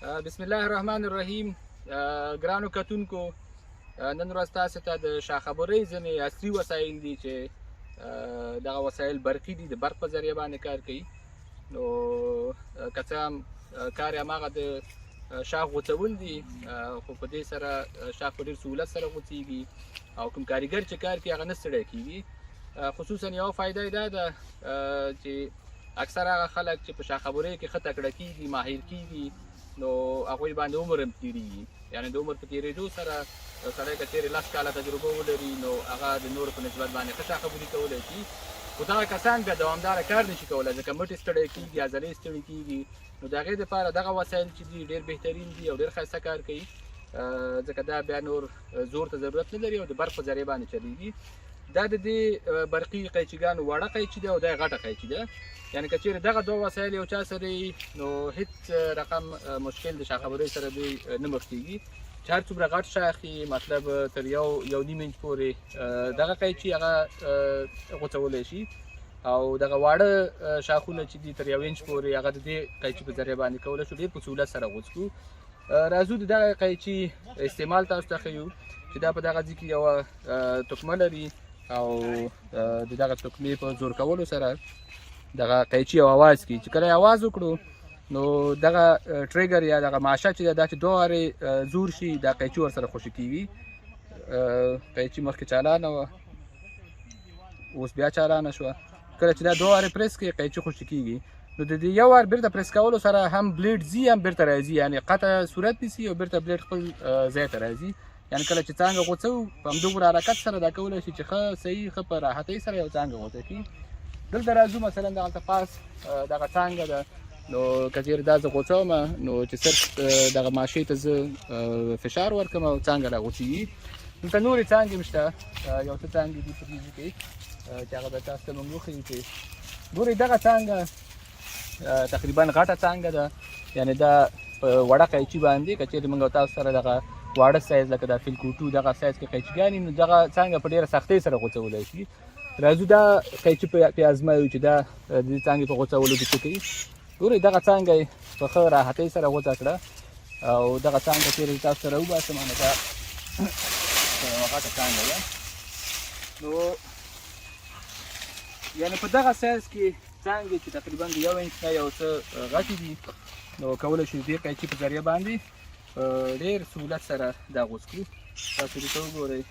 بسم الله الرحمن الرحیم. ګرانو کتونکو، نن ورځ تاسو ته د شاخبرۍ ځینې عصري وسایل دي چې دغه وسایل برقي دي، د برق په ذریعه باندې کار کوي. نو که څه هم کار یې هماغه د شاخ غوڅول دي، خو په دې سره شاخ په ډېر سهولت سره غوڅېږي او کوم کاریګر چې کار کوي هغه نه ستړی کېږي. خصوصا یوه فایده یې دا ده چې اکثر هغه خلک چې په شاخبرۍ کې ښه تکړه کېږي، ماهر کېږي، نو هغوی باندې عمر هم تېرېږي. یعنې د عمر په تېرېدو سره سړی که چېرې 10 کاله تجربه ولري نو هغه د نورو په نسبت باندې ښه شاخبري کولی شي. خو دغه کسان بیا دوامداره کار نشي کولی، ځکه مټې ستړی کېږي، عضلې ستړي کېږي. نو د هغې دپاره دغه وسایل چې دي ډېر بهترین دي او ډېر ښایسته کار کوي، ځکه دا بیا نور زور ته ضرورت نه لري او د برق په ذریعه باندې چلېږي. دا د دې برقي قیچیګانو وړه قیچي ده او دا یې غټه قیچي ده. یعنې که چېرې دغه دوه وسایل یو چا سره وي نو هېڅ رقم مشکل د شاخبرۍ سره دوی نه مخ کېږي. چې هر څومره غټ شاخ وي، مطلب تر یو نیم انچ پورې دغه قیچي هغه غوڅولی شي، او دغه واړه شاخونه چې دي تر 1 انچ پورې هغه د دې قیچي په ذریعه باندې کولی شو ډېر په سهولت سره غوڅ کړو. راځو د دغه قیچي استعمال تاسو ته ښیو چې دا په دغه ځای کې یوه تکمه لري او د دغه تکمې په زور کولو سره دغه قیچي یو اواز کوي. چې کله یې اواز وکړو نو دغه ټریګر یا دغه ماشه چې ده دا چې 2 وارې زور شي دا قیچي ورسره خوشي کېږي. قیچي مخکې چالانه وه، اوس بیا چالانه شوه. کله چې دا 2 وارې پریس کړي قیچي خوشي کېږي. نو د دې یو وار بیرته پریس کولو سره هم بلیډ ځي هم بیرته راځي، یعنې قطع صورت نیسي او بیرته بلیډ خپل ځای ته راځي. یعنې کله چې څانګه غوڅوو په همدومره حرکت سره دا کولی شي چې ښه صحیح ښه په راحتۍ سره یو څانګه غوڅه کړي. دلته راځو مثلا دغلته پاس دغه څانګه ده، نو که چېرې دا زه غوڅوم نو چې صرف دغه ماشې ته زه فشار ورکړم او څانګه راغوڅېږي. دلته نورې څانګې هم شته، یو څه څانګې دي په دې ځای کې چې هغه به تاسو ته موږ وښیو. چې ګورئ دغه څانګه تقریبا غټه څانګه ده، یعنې دا په وړه قیچي باندې که چېرې موږ تاسو سره دغه واړه سایز لکه دا فیلکوټو دغه سایز کې قیچیګانې نو دغه څانګه په ډېره سختۍ سره غوڅولی شي. راځو دا قیچي پې ازمایو چې دا د دې څانګې په غوڅولو کې څه کوي. ګورئ دغه څانګه یې په ښه راحتۍ سره غوڅه کړه او دغه څانګه چېرې تاسو سره وباسم نو دا یوه غټه څانګه ده. نو یعنې په دغه سایز کې څانګې چې تقریبا د 1 انچ نه یو څه غټې دي نو کولی شو د دې قیچي په ذریعه باندې په ډېر سهولت سره دا غوڅ کړو. تاسو دې ته وګورئ.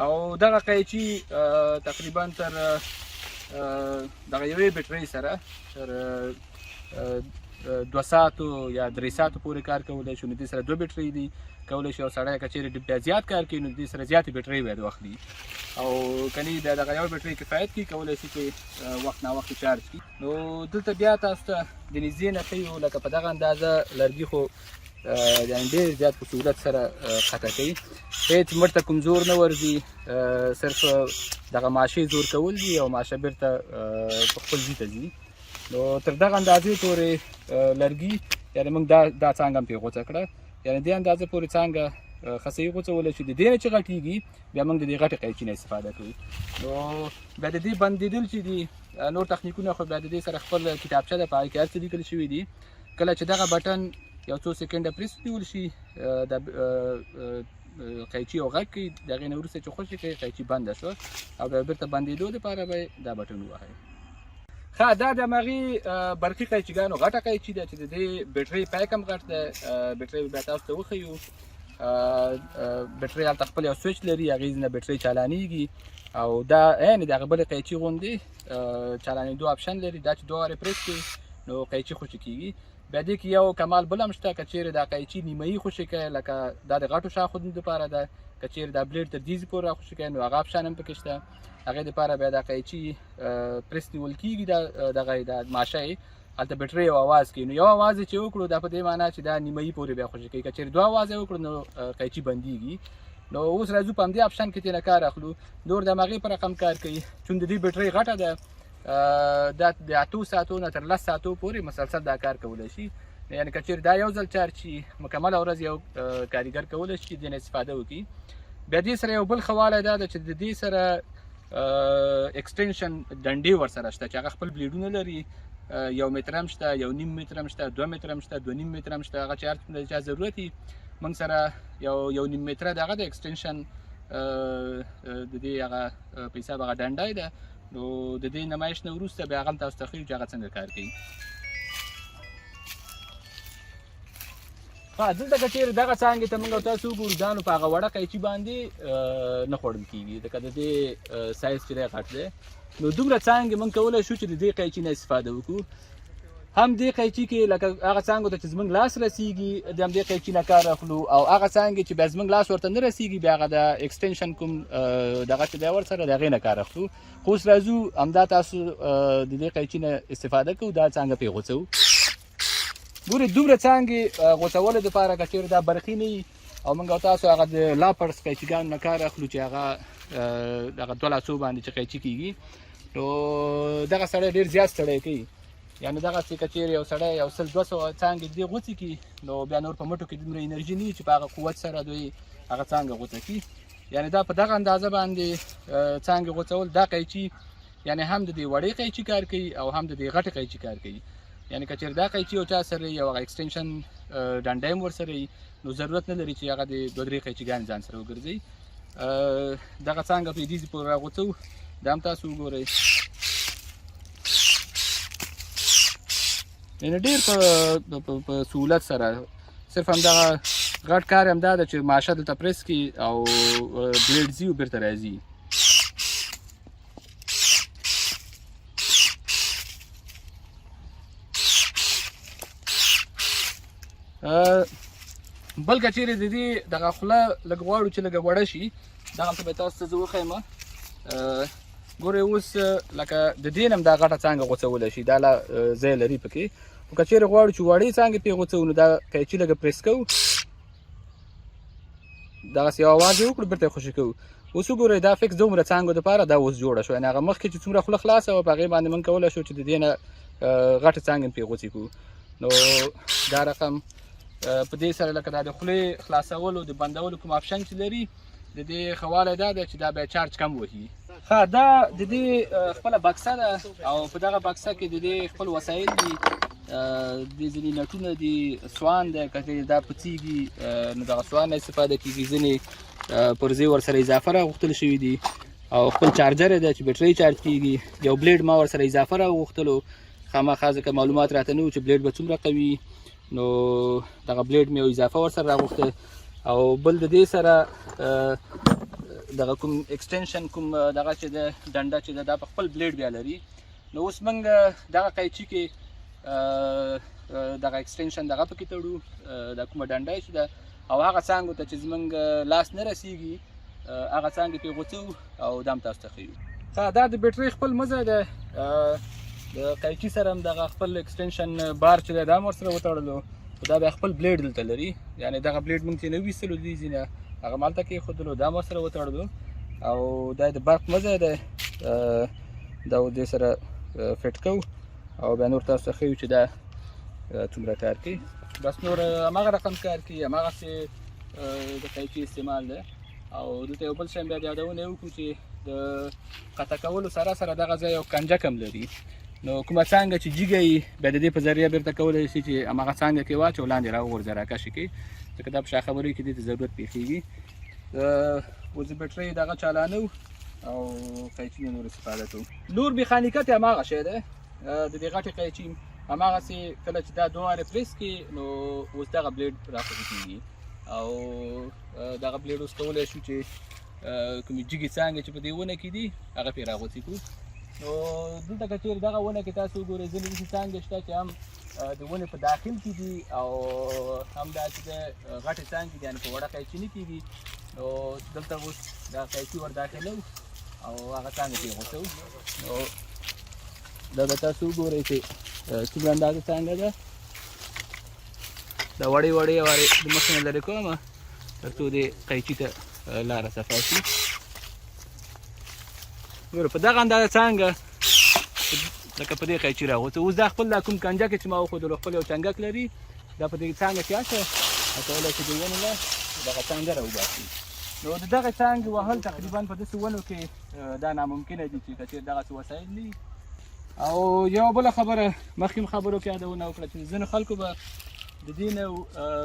او دغه قیچي تقریبا تر دغه یوې بټرۍ سره تر 2 ساعتو یا 3 ساعتو پورې کار کولی شو. نو دې سره 2 بټرۍ دي، کولی شي یو سړی که چېرې بیا زیات کار کوي نو دې سره زیاتې بټرۍ باید واخلي، او که نه بیا دغه یوه بټرۍ کفایت کوي، کولی شي چې وخت ناوخت چارج کړي. نو دلته بیا تاسو ته د نږدې نه ښیو لکه په دغه اندازه لرګي خو یعنې ډېر زیات په سهولت سره قطع کوي، هېڅ مټ ته کوم زور نه ورځي، صرف دغه ماشې زور کول دي او ماشه بیرته په خپل ځای ته ځي. نو تر دغه اندازې پورې لرګي یعنې موږ دا څانګه هم پرې غوڅه کړه، یعنې دې اندازه پورې څانګه ښه صحیح غوڅولی شي. د دې نه چې غټېږي بیا موږ د دې غټې قیچي نه استفاده کوو. نو بیا د دې بندېدل چې دي نور تخنیکونه خو بیا د دې سره خپل کتابچه ده، په هغې کې هر څه لیکل شوي دي. کله چې دغه بټن یو څو سکنډه پریس ونیول شي د قیچي یو غږ کوي، د هغې نه وروسته چې خوشې کوي قیچي بنده شوه او بیا بیرته بندېدو دپاره به دا بټن ووهئ. ښه، دا د همغې برقي قیچیګانو غټه قیچي ده چې د دې بټرۍ پیک هم غټ ده. بټرۍ بیا تاسو ته وښیو. بټرۍ هلته خپل یو سویچ لري، هغې نه بټرۍ چالانېږي او دا یعنې د هغه بلې قیچي غوندې چالانېدو آپشن لري. دا چې 2 وارې پریس کړي نو قیچي خوشي کېږي. بیا دې کې یو کمال بل هم شته، که چېرې دا قیچي نیمایي خوشي کوي لکه دا د غټو شاخونو دپاره ده، که چېرې دا بلیډ تر دې ځای پورې راخوشي کوي نو هغه آپشن هم پکې شته. هغې دپاره بیا دا قیچي پریس نیول کېږي، دغه د ماشه یې هلته بټرۍ یو اواز کوي. نو یو اواز یې چې وکړو دا په دې معنا چې دا نیمایي پورې بیا خوشي کوي. که چېرې 2 اواز یې وکړو نو قیچي بندېږي. نو اوس راځو په همدې آپشن کې ترېنه کار اخلو. نور د همغې په رقم کار کوي، چون د دې بټرۍ غټه ده، دا د 8 ساعتو نه تر 10 ساعتو پورې مسلسل دا کار کولی شي. یعنې که چېرې دا یو ځل چارج شي مکمله ورځ یو کاریګر کولی شي چې دې نه استفاده وکړي. بیا دې سره یو بل ښه والی دا ده چې د دې سره اکسټنشن ډنډې ورسره شته چې هغه خپل بلیډونه لري 1 متر هم شته 1.5 متر هم شته 2 متر هم شته 2.5 متر هم شته هغه چې هر څومره چا ضرورت وي موږ سره 1.5 متره دغه د اکسټنشن د دې هغه په حساب هغه ډنډی ده نو د دې نمایش نه وروسته بیا هغه هم تاسو ته ښیو چې هغه څنګه کار کوي دلته که چېرې دغه څانګې ته موږ او تاسو وګورو دا نو په هغه وړه قیچي باندې نه خوړل کېږي ځکه د دې سایز چې دی غټ دی نو دومره څانګې موږ کولی شو چې د دې قیچي نه استفاده وکړو هم دې قیچي کې لکه هغه څانګو ته چې زموږ لاس رسیږي د همدې قیچي نه کار اخلو او هغه څانګې چې بیا زموږ لاس ورته نه رسیږي بیا هغه د اکسټنشن کوم دغه چې دی ورسره د هغې نه کار اخلو خو اوس راځو همدا تاسو د دې قیچي نه استفاده کوو دا څانګه پرې غوڅوو ګورې دومره څانګې غوڅولو دپاره که چېرې دا برقي نه وي او موږ او تاسو هغه د لاپرس قیچیګانو نه کار اخلو چې هغه دغه 2 لاسو باندې چې قیچي کېږي نو دغه سړی ډېر زیات ستړی کوي یعنې دغسې که چېرې یو سړی یو 100-200 څانګې دې غوڅې کړي نو بیا نور په مټو کې دومره انرژي نه وي چې په هغه قوت سره دوی هغه څانګه غوڅه کړي یعنې دا په دغه اندازه باندې څانګې غوڅول دا قیچي یعنې هم د دې وړې قیچي کار کوي او هم د دې غټې قیچي کار کوي یعنې که چېرې دا قیچي یو چا سره یو هغه اکسټنشن ډنډی هم ورسره وي نو ضرورت نه لري چې هغه د 2-3 قیچیګانې ځان سره وګرځوي دغه څانګه په دې پورې راغوڅوو دا هم تاسو وګورئ یعنې ډېر په سهولت سره صرف همدغه غټ کار یې همدا ده چې ماشه دلته پرس کړي او بلیډ ځي او بېرته راځي بل که چېرې د دې دغه خوله لږ غواړو چې لږه وړه شي دغلته به تاسو ته زه وښیم ګورئ اوس لکه د دې نه هم دا غټه څانګه غوڅولی شي دا لا ځای لري پکې خو که چېرې غواړو چې وړې څانګې پرې غوڅوو نو دا قیچي لږه پرېس کوو دغسې یو اواز یې وکړو بېرته یې خوشي کوو اوس وګورئ دا فکس دومره څانګو دپاره دا اوس جوړه شوه یعنې هغه مخکې چې څومره خوله خلاصه وه په هغې باندې موږ کولی شو چې د دې نه غټې څانګې پرې غوڅې کړو نو دا رقم په دې سره لکه دا د خولې خلاصولو د بندولو کوم آپشن چې لري د دې ښه والی دا ده چې دا بیا چارج کم وهي دا د دې خپله بکسه ده او په دغه بکسه کې د دې خپل وسایل دي د ځینې نټونه دي سوان دی که دا پڅېږي نو دغه سوان نه استفاده کېږي ځینې پرزې ورسره اضافه راغوښتل شوي دي او خپل چارجر دی چې بیټرۍ چارج کېږي یو بلیډ ما ورسره اضافه راغوښتلو خامخا ځکه معلومات راته نه وو چې بلیډ به څومره قوي نو دغه بلیډ مې یو اضافه ورسره راغوښته او بل د دې سره دغه کوم اکسټنشن کوم دغه چې ده ډنډه چې ده دا په خپل بلیډ بیا لري نو اوس موږ دغه قیچي کې دغه اکسټنشن دغه پکې تړو دا کومه ډنډه چې ده او هغه څانګو ته چې زموږ لاس نه رسیږي هغه څانګې پرې غوڅوو او دا هم تاسو ته ښیو دا د بیټرۍ خپل مزه ده د قیچي سره هم دغه خپل اکسټنشن بار چې دی دا هم ورسره وتړلو خو دا بیا خپل بلیډ دلته لري یعنې دغه بلیډ موږ چې نه ویستلو دې ځینې هغه هم هلته کېښودلو دا هم ورسره وتړلو او دا د برق مزه دی دا دې سره فټ کوو او بیا نور تاسو ته ښیو چې دا څومره کار کوي بس نور هماغه رقم کار کوي هماغسې د قیچي استعمال دی او دلته یو بل شی بیا د یادونه یې وکړو چې د قطع کولو سره سره دغه ځای یو کنجک هم لري نو کومه څانګه چې جګه وي بیا د دې په ذریعه بیرته کولی شي چې هماغه څانګه کې واچو لاندې راوغورځه راکشې کړي ځکه دا په شا خبرۍ کې دې ته ضرورت پېښېږي اوس د بیټرۍ دغه چالانو او قیچي نه نور استفاده کوو نور میخانیکت یې هماغه شی دی د دې غټې قیچي هماغسې کله چې دا دوه وارې پرېس کړي نو اوس دغه بلیډ راخوځې کېږي او دغه بلیډ اوس کولی شو چې کومې جګې څانګې چې په دې ونه کې دي هغه پرې راغوڅې کړو نو دلته که چېرې دغه ونه کې تاسو وګورئ ځینې داسې څانګې شته چې هم د ونې په داخل کې دي او هم دا چې د غټې څانګې دي یعنې په وړه قیچي نه کېږي نو دلته اوس دا قیچي ور داخلو او هغه څانګې پرې غوڅوو نو دا به تاسو وګورئ چې څومره اندازه څانګه ده دا وړې وړې وارې د مخې نه لرې کومه تر څو دې قیچي ته لاره صفا شي ګوره په دغه اندازه څانګه لکه په دې قیچي راغوڅه اوس دا خپل دا کوم کنجک چې ما وښودلو خپل یو چنګک لري دا په دې څانګه کې اچوه او کولی شي د ونې نه دغه څانګه راوباسي نو د دغه څانګې وهل تقریبا په داسې ونو کې دا ناممکنه دي چې که چېرې دغسې وسایل نه وي. او یوه بله خبره مخکې خبرو کې یادونه وکړه چې ځینو خلکو به د دې نه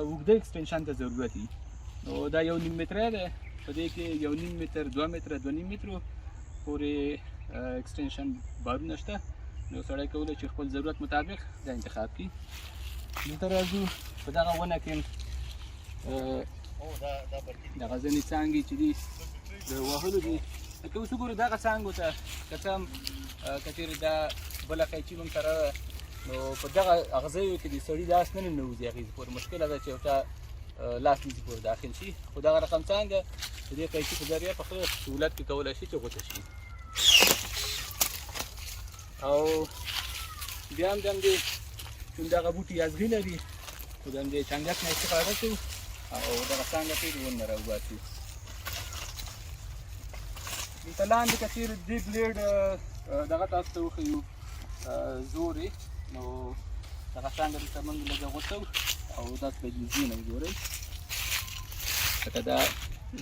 اوږده اکسټنشن ته ضرورت وي. نو دا 1.5 متره دی، په دې کې 1.5 متر 2 متره 2.5 مترو پورې اکسټنشن بارونه شته. نو سړی کولی چې خپل ضرورت مطابق دا انتخاب کړي. دلته راځو په دغه ونه کې دغه ځینې څانګې چې دي د وهلو دي. لکه اوس وګورو دغه څانګو ته که څه هم که چېرې دا بله قیچي موږ سره ده، نو په دغه اغزیو کې د سړي لاس نه ننوځي هغې پورې. مشکله ده چې یو چا لاس دې پورې داخل شي، خو دغه رقم څانګه د دې قیچي په ذریعه په ښه سهولت کې کولی شي چې غوڅه شي. او بیا هم د همدې چون دغه بوټي ازغي لري، خو د همدې چنګک نه استفاده کوو او دغه څانګه کې د ون نه راوباسو. دلته لاندې که چېرې دې بلیډ دغه تاسو ته وښیو زورې، نو دغه څانګه دلته موږ لږه غوڅو او داسې به جزي نه وګورئ. لکه دا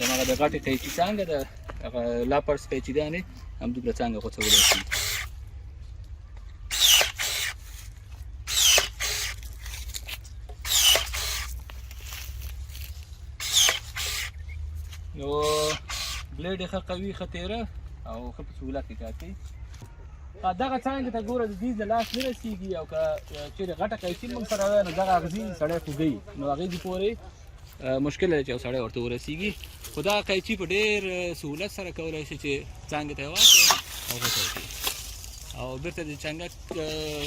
دغه د غټې قیچي څانګه ده، هغه لاپرس قیچیګانې همدومره څانګه غوڅولی شي. نو بلیډ یې ښه قوي، ښه تیره او ښه په سهولت کې کار کوي. دغه څانګې ته ګوره د دې د لاس نه رسېږي، او که چېرې غټه قیچي موږ سره ده نو دغه اغزي سړی خوږوي، نو هغې دې پورې مشکل دی چې یو سړی ورته ورسېږي. خو دغه قیچي په ډېر سهولت سره کولی شي چې څانګې ته یې واچوي او غوڅه وکړي. او بېرته د چنګک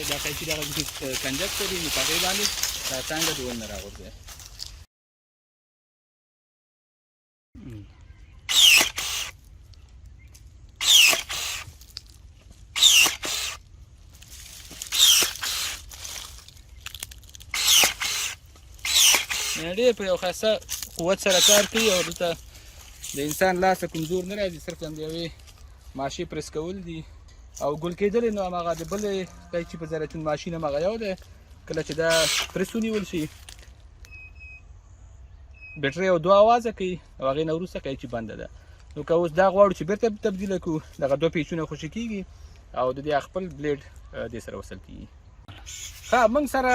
دا قیچي دغه کنجک لري، نو په هغې باندې دا څانګه د ون نه راغورځوي. ډېر په یو خاصه قوت سره کار کوي او دلته د انسان لاس ته کوم زور نه راځي، صرف د یوې ماشې پرس کول دي او ګل کېدل. نو هماغه د بلې قیچي په ذریعه چون ماشین هماغه یو دی، کله چې دا پرس ونیول شي بیټرۍ یو 2 اوازه کوي او هغې نه وروسته قیچي بنده ده. نو که اوس دا غواړو چې بیرته تبدیله کړو، دغه 2 پیچونه خوشي کېږي او د دې خپل بلیډ دې سره وصل کېږي. ښه، موږ سره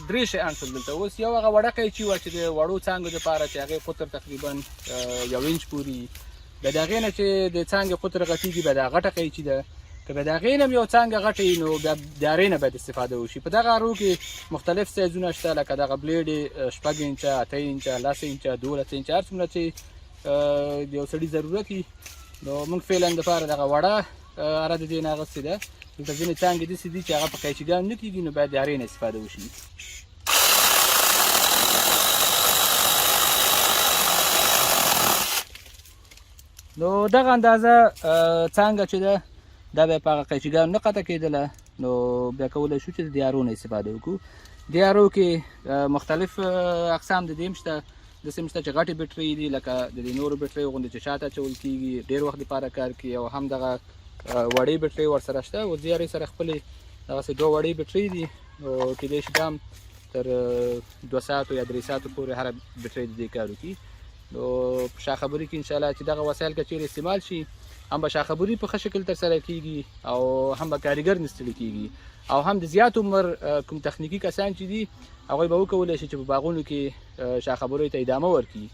3 شیان شول دلته. اوس یو هغه وړه قیچي وه چې د وړو څانګو دپاره چې هغې قطر تقریبا 1 انچ پورې. بیا د هغې نه چې د څانګې قطر غټېږي بیا دا غټه قیچي ده. که بیا د هغې نه هم یو څانګه غټه وي نو بیا د هغې نه باید استفاده وشي. په دغه ارو کې مختلف سایزونه شته، لکه دغه بلیډ یې 6 انچه 8 انچه 10 انچه 12 انچه هر څومره چې د یو سړي ضرورت وي. نو موږ فعلا دپاره دغه وړه اره د دې نه اخیستې ده. دلته ځینې څانګې داسې دي چې هغه په قیچیګانو نه کېږي، نو باید د هغې نه استفاده وشي. نو دغه اندازه څانګه چې ده دا بیا په هغه قیچیګانو نه قطع کېدله، نو بیا کولی شو چې د دې ارو نه استفاده وکړو. دې ارو کې مختلف اقسام د دې هم شته. داسې هم شته چې غټې بیټرۍ دي، لکه د دې نورو بیټریو غوندې چې شاته اچول کېږي، ډېر وخت دپاره کار کوي. او هم دغه وړې بیټرۍ ورسره شته. اوس دې ارې سره خپلې دغسې 2 وړې بیټرۍ دي، نو کېدای شي دا هم تر 2 ساعتو یا 3 ساعتو پورې هره بیټرۍ د دې کار وکړي. نو په شاخبري کې انشاءالله چې دغه وسایل که چېرې استعمال شي، هم به شاخبري په ښه شکل ترسره کېږي او هم به کاریګر نه ستړي کېږي. او هم د زیات عمر کوم تخنیکي کسان چې دي هغوی به وکولی شي چې په باغونو کې شاخبریو ته ادامه ورکړي،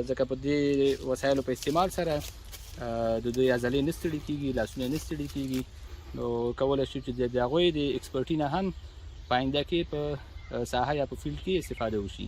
ځکه په دې وسایلو په استعمال سره د دوی عضلې نه ستړي کېږي، لاسونه نه ستړي کېږي. نو کولی شو چې د هغوی د ایکسپرټي نه هم په آینده کې په ساحه یا په فیلډ کې استفاده وشي.